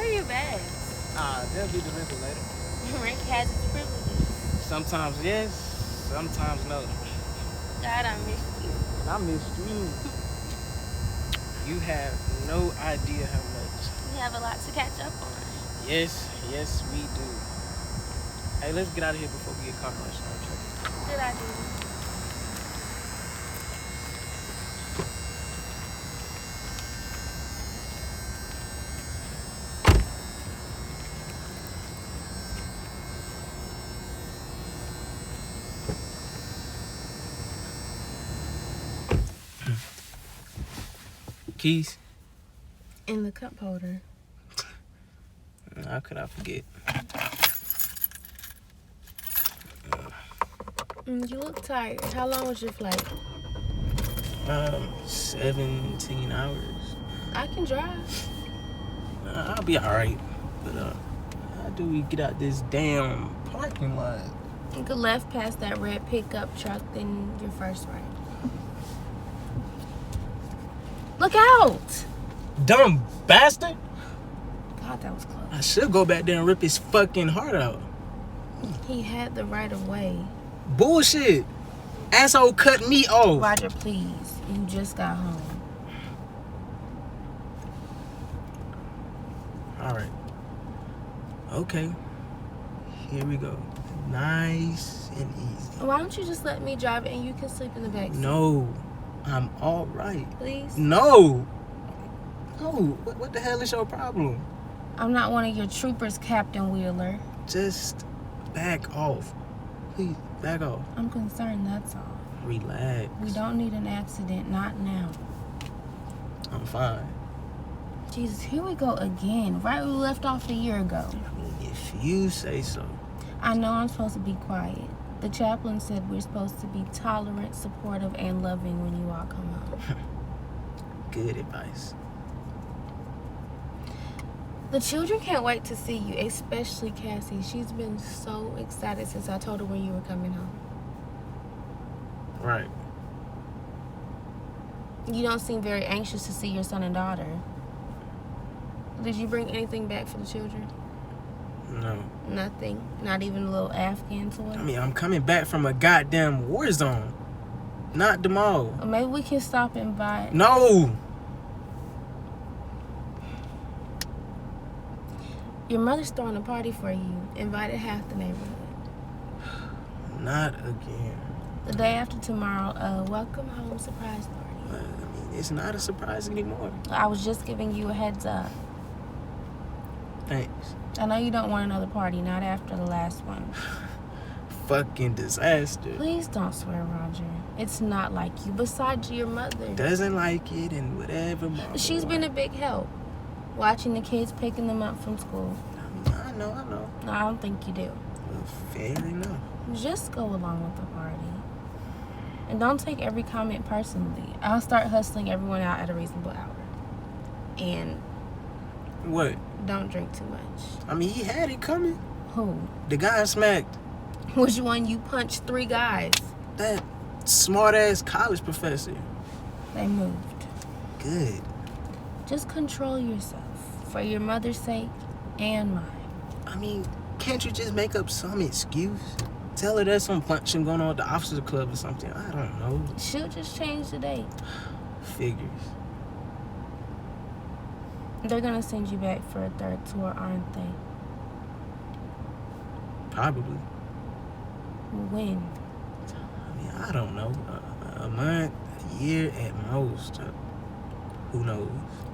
are your bags? They'll be delivered later. Rick has his privileges. Sometimes yes, sometimes no. God, I missed you. And I missed you. You have no idea how much. We have a lot to catch up on. Yes, we do. Hey, let's get out of here before we get caught on Star Trek. Good idea. Keys? In the cup holder. How could I forget? You look tired. How long was your flight? 17 hours. I can drive. I'll be alright. But, how do we get out this damn parking lot? You could left past that red pickup truck, then your first right. Look out! Dumb bastard! God, that was close. I should go back there and rip his fucking heart out. He had the right of way. Bullshit! Asshole cut me off. Roger, please. You just got home. Alright. Okay. Here we go. Nice and easy. Why don't you just let me drive it and you can sleep in the back seat? No. I'm alright. Please? No. What the hell is your problem? I'm not one of your troopers, Captain Wheeler. Just back off. Please, back off. I'm concerned, that's all. Relax. We don't need an accident, not now. I'm fine. Jesus, here we go again. Right where we left off a year ago. I mean, if you say so. I know I'm supposed to be quiet. The chaplain said we're supposed to be tolerant, supportive, and loving when you all come home. Good advice. The children can't wait to see you, especially Cassie. She's been so excited since I told her when you were coming home. Right. You don't seem very anxious to see your son and daughter. Did you bring anything back for the children? No. Nothing? Not even a little Afghan toy? I mean, I'm coming back from a goddamn war zone. Not the mall. Or maybe we can stop and buy it. No! Your mother's throwing a party for you. Invited half the neighborhood. Not again. The day after tomorrow, welcome home surprise party. I mean, it's not a surprise anymore. I was just giving you a heads up. Thanks. I know you don't want another party, not after the last one. Fucking disaster. Please don't swear, Roger. It's not like you. Besides, your mother. Doesn't like it and whatever. She's been a big help. Watching the kids, picking them up from school. I know. No, I don't think you do. Well, fair enough. Just go along with the party. And don't take every comment personally. I'll start hustling everyone out at a reasonable hour. And What? don't drink too much. I mean, he had it coming. Who? The guy smacked. Which one? You punched 3 guys. That smart-ass college professor. They moved. Good. Just control yourself. For your mother's sake and mine. I mean, can't you just make up some excuse? Tell her there's some function going on at the officers club or something. I don't know. She'll just change the date. Figures. They're gonna send you back for a 3rd tour, aren't they? Probably. When? I mean, I don't know. A month, a year at most. Who knows?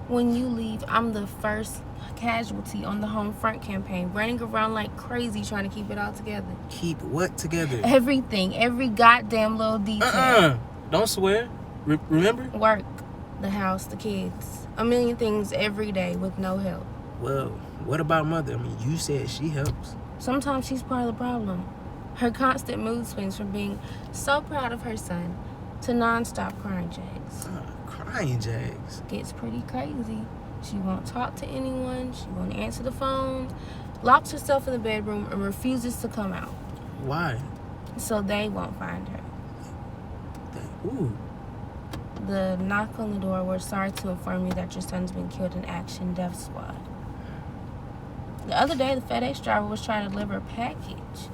When you leave, I'm the first casualty on the home front campaign, running around like crazy trying to keep it all together. Keep what together? Everything, every goddamn little detail. Don't swear. Remember? Work, the house, the kids. A million things every day with no help. Well, what about mother? I mean, you said she helps. Sometimes she's part of the problem. Her constant mood swings from being so proud of her son to non-stop crying jags. Crying jags? Gets pretty crazy. She won't talk to anyone. She won't answer the phone. Locks herself in the bedroom and refuses to come out. Why? So they won't find her. Ooh. The knock on the door, we're sorry to inform you that your son's been killed in Action Death Squad. The other day, the FedEx driver was trying to deliver a package.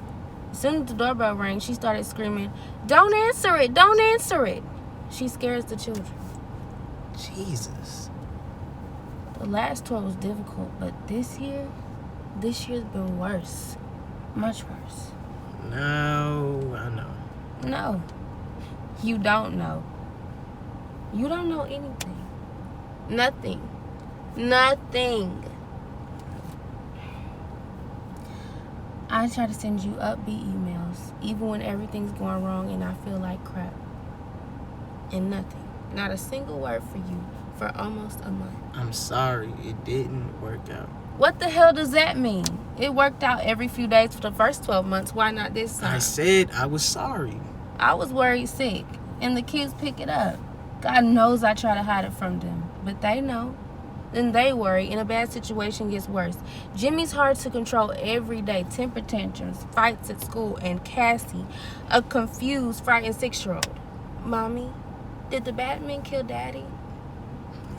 As soon as the doorbell rang, she started screaming, "Don't answer it! Don't answer it!" She scares the children. Jesus. The last tour was difficult, but this year's been worse. Much worse. No, I know. No. You don't know. You don't know anything. Nothing. Nothing. I try to send you upbeat emails, even when everything's going wrong and I feel like crap. And nothing. Not a single word for you for almost a month. I'm sorry. It didn't work out. What the hell does that mean? It worked out every few days for the first 12 months. Why not this time? I said I was sorry. I was worried sick, and the kids pick it up. God knows I try to hide it from them, but they know. Then they worry, and a bad situation gets worse. Jimmy's hard to control every day. Temper tantrums, fights at school, and Cassie, a confused, frightened 6-year-old. Mommy, did the Batman kill Daddy?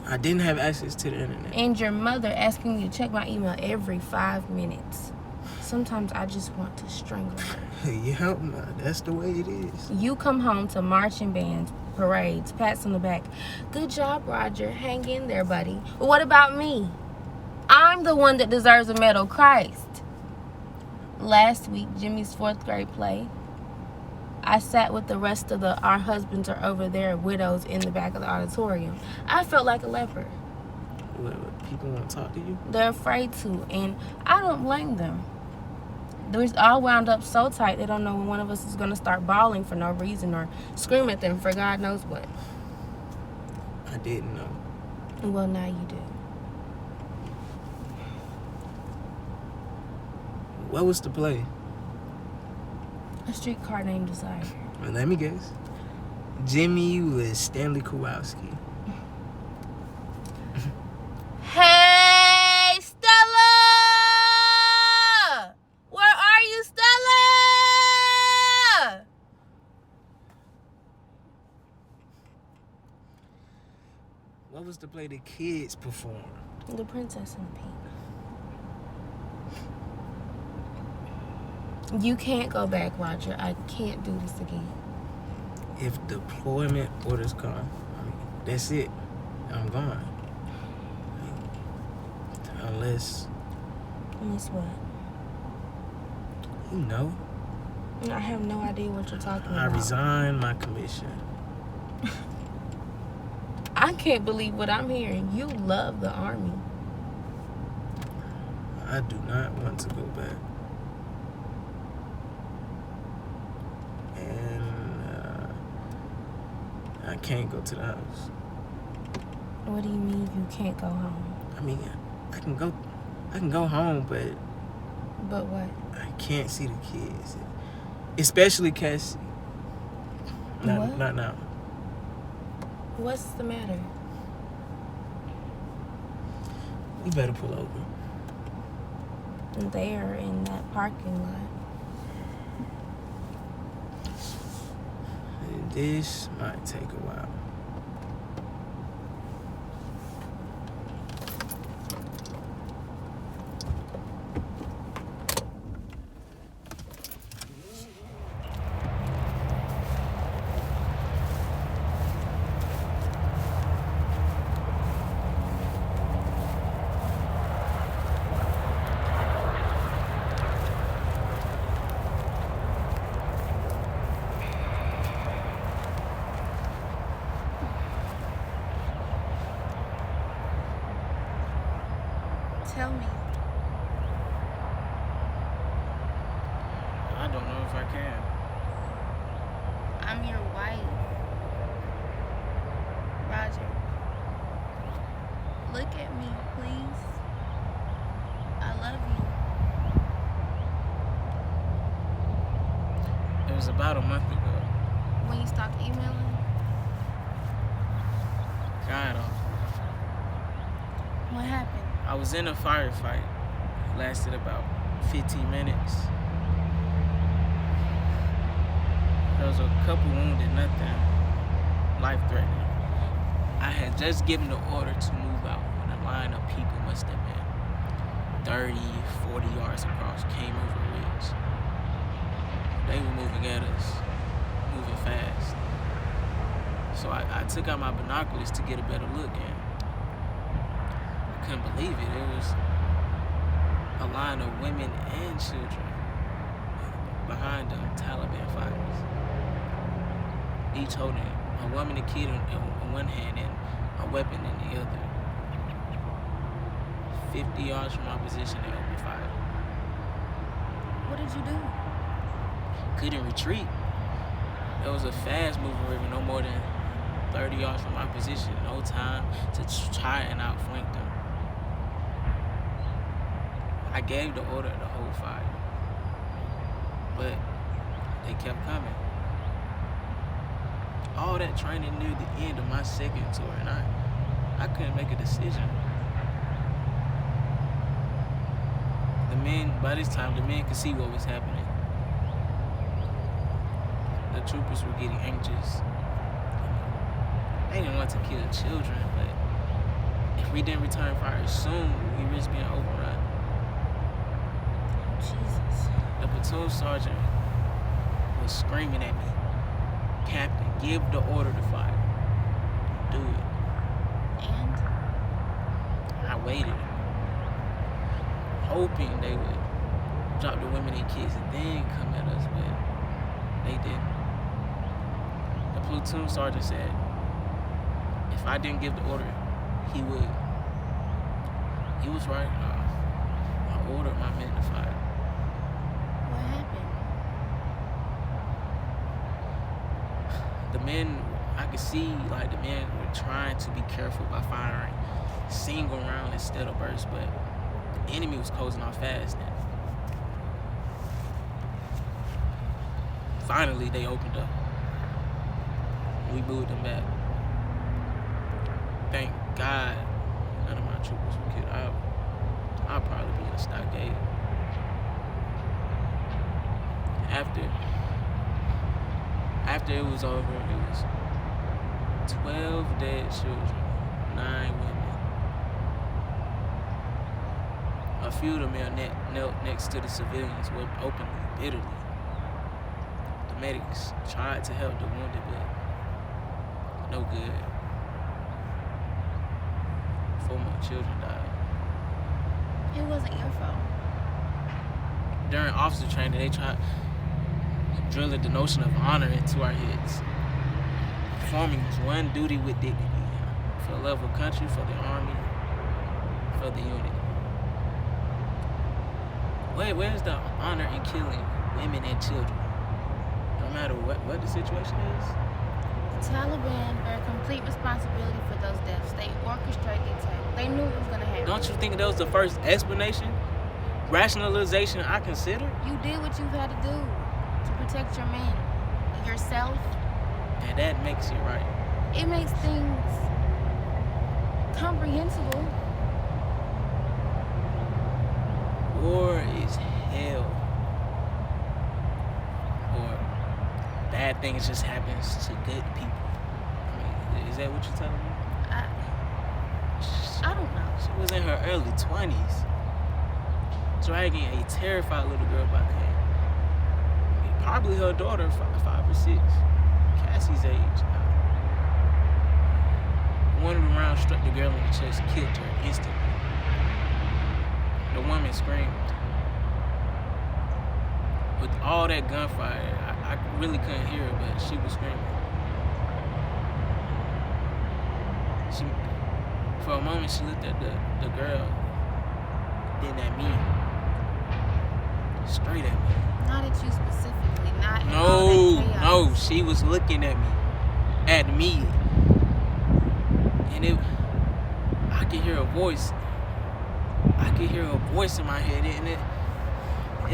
I didn't have access to the internet. And your mother asking me to check my email every 5 minutes. Sometimes I just want to strangle her. Yeah, that's the way it is. You come home to marching bands, parades, pats on the back. Good job, Roger. Hang in there, buddy. But what about me? I'm the one that deserves a medal. Christ. Last week, Jimmy's 4th grade play, I sat with the rest of the "Our Husbands Are Over There" widows in the back of the auditorium. I felt like a leper. What, people won't talk to you? They're afraid to, and I don't blame them. They're all wound up so tight they don't know when one of us is going to start bawling for no reason or scream at them for God knows what. I didn't know. Well, now you do. What was the play? A streetcar named Desire. Well, let me guess. Jimmy was Stanley Kowalski. Hey, Stella! Where are you, Stella? What was the play the kids performed? The Princess in Pink. You can't go back, Roger. I can't do this again. If deployment orders come, that's it. I'm gone. Unless... Unless what? You know. I have no idea what you're talking about. I resign my commission. I can't believe what I'm hearing. You love the Army. I do not want to go back. I can't go to the house. What do you mean you can't go home? I mean, I can go home, but what? I can't see the kids, especially Cassie. Not now. What's the matter? You better pull over. There in that parking lot. This might take a while. Tell me. I don't know if I can. I'm your wife. Roger. Look at me, please. I love you. It was about a month ago. When you stopped emailing? Got off. What happened? I was in a firefight. It lasted about 15 minutes. There was a couple wounded, nothing life-threatening. I had just given the order to move out when a line of people must have been 30, 40 yards across, came over a ridge. They were moving at us, moving fast. So I took out my binoculars to get a better look, and I couldn't believe it. It was a line of women and children behind the Taliban fighters, each holding a woman and kid in one hand and a weapon in the other. 50 yards from my position, they opened fire. What did you do? Couldn't retreat. There was a fast moving river, no more than 30 yards from my position. No time to try and outflank them. I gave the order to hold fire, but they kept coming. All that training near the end of my second tour, and I couldn't make a decision. By this time, the men could see what was happening. The troopers were getting anxious. They didn't want to kill children, but if we didn't return fire soon, we risked being overrun. Jesus. The platoon sergeant was screaming at me, "Captain, give the order to fire. Do it." And? I waited, hoping they would drop the women and kids and then come at us, but they didn't. The platoon sergeant said if I didn't give the order, he would. He was right. I ordered my men to fire. What happened? The men, I could see like the men were trying to be careful by firing single round instead of bursts, but the enemy was closing off fast. And finally, they opened up. We moved them back. Thank God none of my troopers were killed. I'll probably be in a stockade. After it was over, it was 12 dead children, 9 women. A few of the men knelt next to the civilians, wept openly, bitterly. The medics tried to help the wounded, but no good. 4 more children died. It wasn't your fault. During officer training, they tried drilling the notion of honor into our heads. Performing one duty with dignity, for the love of country, for the army, for the unit. Where's the honor in killing women and children? No matter what the situation is? The Taliban bear complete responsibility for those deaths. They orchestrated the attack. They knew it was going to happen. Don't you think that was the first explanation? Rationalization I consider? You did what you had to do to protect your men, yourself. And that makes it right. It makes things comprehensible. War is hell. Or bad things just happens to good people. I mean, is that what you're telling me? I don't know. She was in her early 20s, dragging a terrified little girl by the hand. Probably her daughter, 5 or 6, Cassie's age. One of the rounds struck the girl in the chest, killed her instantly. The woman screamed. With all that gunfire, I really couldn't hear her, but she was screaming. For a moment, she looked at the girl, then at me, straight at me. Not at you specifically, not at all that chaos. No, she was looking at me, and I could hear a voice. I could hear a voice in my head, and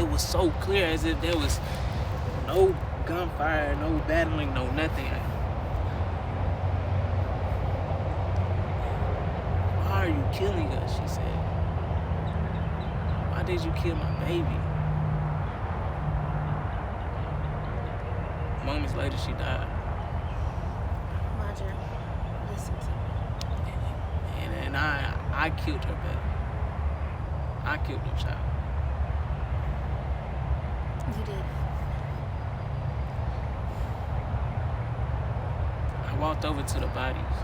it was so clear, as if there was no gunfire, no battling, no nothing. Why are you killing us? She said. Why did you kill my baby? Moments later, she died. Roger, listen to me. And I killed her back. I killed the child. You did. I walked over to the bodies.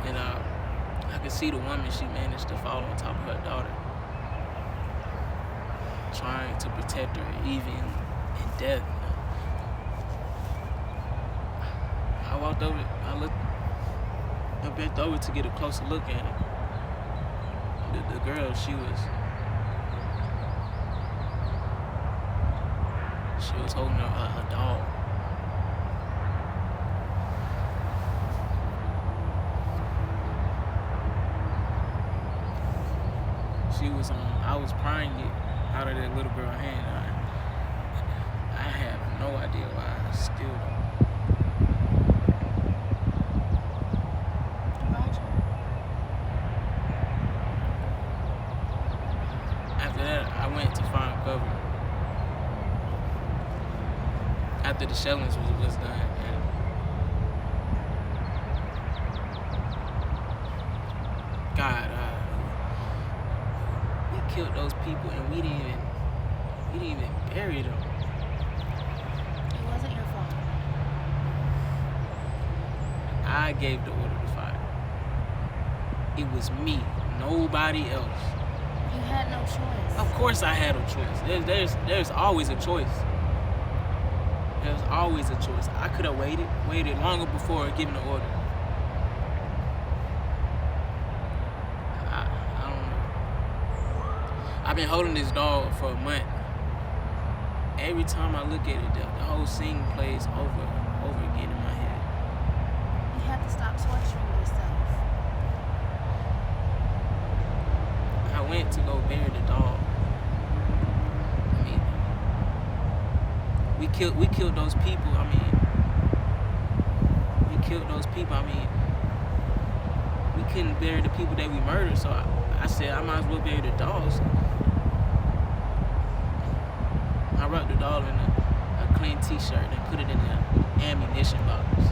And I could see the woman, she managed to fall on top of her daughter, trying to protect her even in death. I walked over, I bent over to get a closer look at it. The girl, she was holding a dog. She was I was prying it out of that little girl's hand. I have no idea why. I still don't. After that, I went to find cover. After the shellings was done, and God, we killed those people, and we didn't even bury them. It wasn't your fault. I gave the order to fire. It was me, nobody else. You had no choice. Of course I had a choice. There's always a choice. There's always a choice. I could have waited longer before giving the order. I don't know. I've been holding this dog for a month. Every time I look at it, the whole scene plays over again in my head. You have to stop torturing yourself. I went to go bury the dog. I mean, we killed those people. I mean, we couldn't bury the people that we murdered. So I said I might as well bury the dogs. I wrapped the dog in a clean T-shirt and put it in an ammunition box.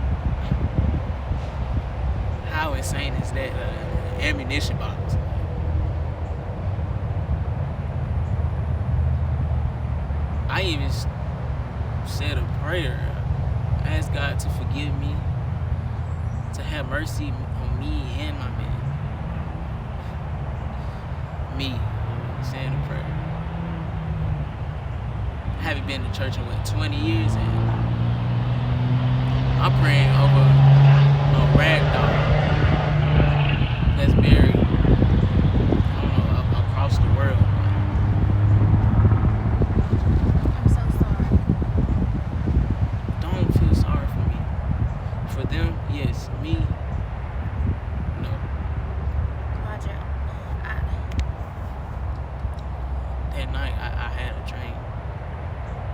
How insane is that? Ammunition box. I even said a prayer. I asked God to forgive me, to have mercy on me and my man. Me, saying a prayer. I haven't been to church in 20 years, and I'm praying over a rag dog that's buried, I don't know, across the world. I'm so sorry. Don't feel sorry for me. For them, yes. Me, no. Roger, That night, I had a dream.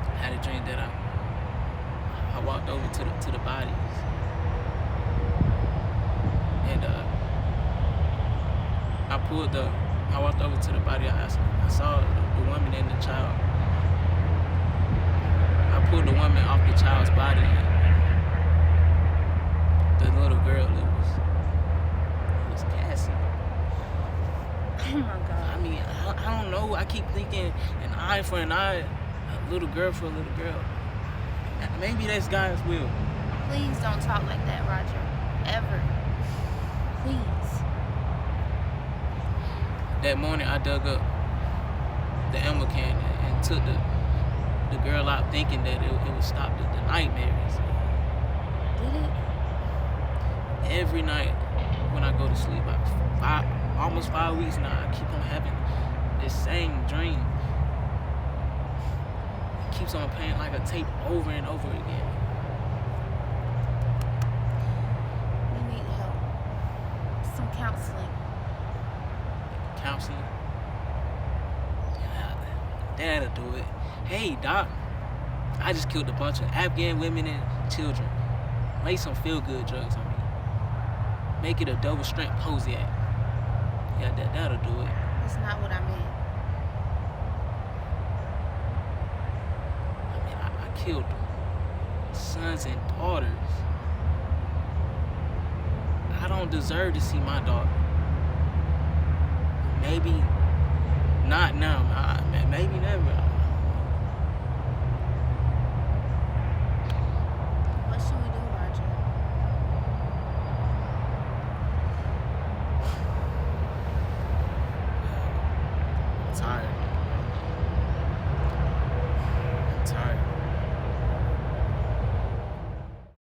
I had a dream that I walked over to the bodies, and I walked over to the body. I saw the woman and the child. I pulled the woman off the child's body, and the little girl, it was Cassie. Oh my God. I mean, I don't know. I keep thinking an eye for an eye, a little girl for a little girl. Maybe that's God's will. Please don't talk like that, Roger. Ever. Please. That morning, I dug up the ammo can and took the girl out, thinking that it would stop the nightmares. Did it? Every night when I go to sleep, almost 5 weeks now, I keep on having this same dream. It keeps on playing like a tape over and over again. We need help. Some counseling. Counseling. That'll do it. Hey, doc, I just killed a bunch of Afghan women and children. Lay some feel-good drugs on me. Make it a double-strength Prozac. Yeah, that'll do it. That's not what I meant. I mean, I killed sons and daughters. I don't deserve to see my daughter. Maybe not now. Maybe never.